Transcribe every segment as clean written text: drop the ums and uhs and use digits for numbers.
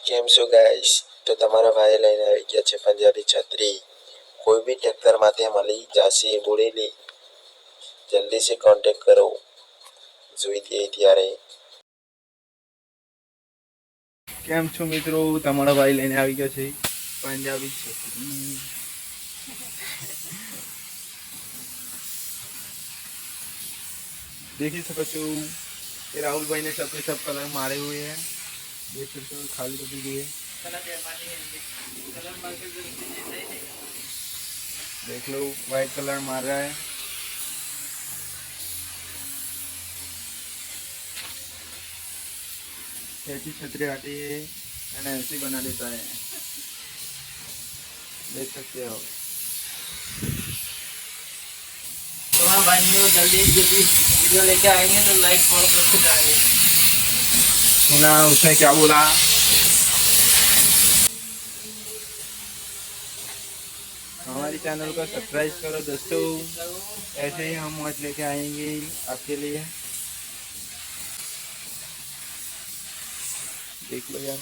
કેમ છો ગાઈસ? તો તમારા ભાઈ લઈને આવી ગયા છે પંજાબી છત્રી. કોઈ બી ટ્રેક્ટરમાંથી મળી જશે બોલેલી. જલ્દી से કોન્ટેક્ટ કરો. જોઈ દઈએ ત્યારે. કેમ છો મિત્રો? તમારા ભાઈ લઈને આવી ગયો છે પંજાબી છત્રી. देखी सको છો ये राहुल भाई ने सबके सब कलर मारे हुए हैं. देख सकते हो खाली बची हुई है. देख लो व्हाइट कलर मार रहा है. ऐसी छतरी आती है और ऐसी बना देता है. देख सकते हो. तो हाँ भाइयों जल्दी वीडियो लेके आएंगे तो लाइक फॉलो करके जाएंगे. सुना उसने क्या बोला? हमारे चैनल को सब्सक्राइब करो दोस्तों. ऐसे ही हम मौज लेके आएंगे आपके लिए. देख लो यार.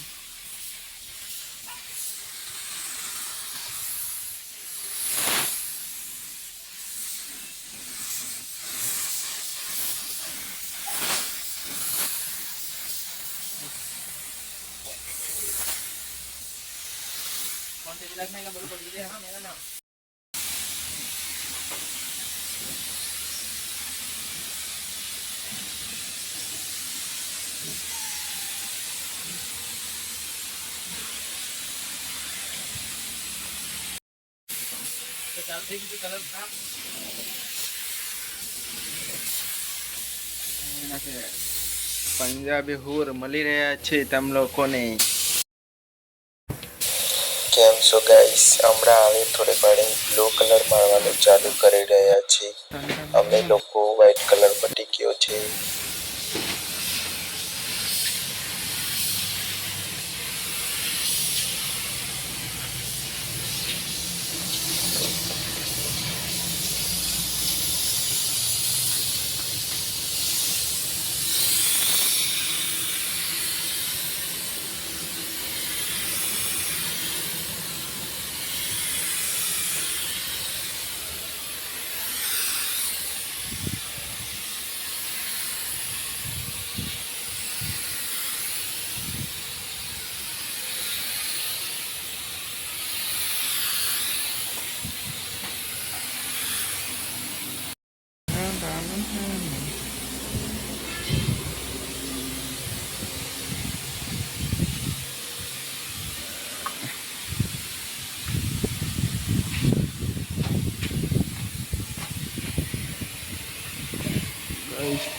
कौन से जिला में बोल दीजिए. हाँ मेरा नाम तो चलते कि कलर था પંજાબી હૂર મળી રહ્યા છે તમ લોકોને. કેમ છો ગાઈસ? હમણાં આવે થોડી વારે બ્લુ કલર મારવાનું ચાલુ કરી રહ્યા છે. અમે લોકો વ્હાઈટ કલર પટી ગયો છે.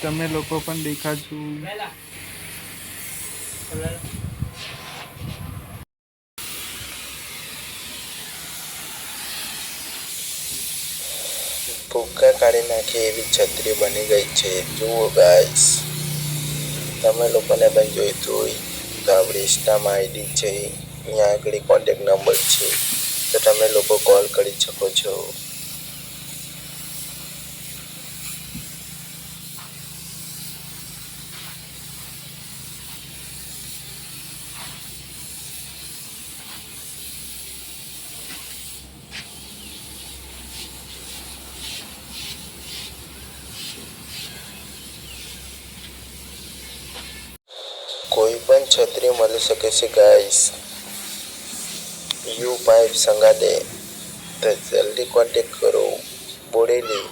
તમે લોકો પણ દેખાશું. कलर ભૂક્કા કાઢી નાખે એવી છત્રી બની ગઈ છે. જુઓ ગાઈસ, તમે લોકોને પણ જોઈતું હોય તો આપણી ઇન્સ્ટામાં આઈડી છે, અહીંયા આગળ કોન્ટેક્ટ નંબર છે, તો તમે લોકો કોલ કરી શકો છો. કોઈ પણ છત્રી મળી શકે છે ગાઈસ. યુ પાઇપ સંગાડે તો જલ્દી કોન્ટેક્ટ કરો. બોડેલી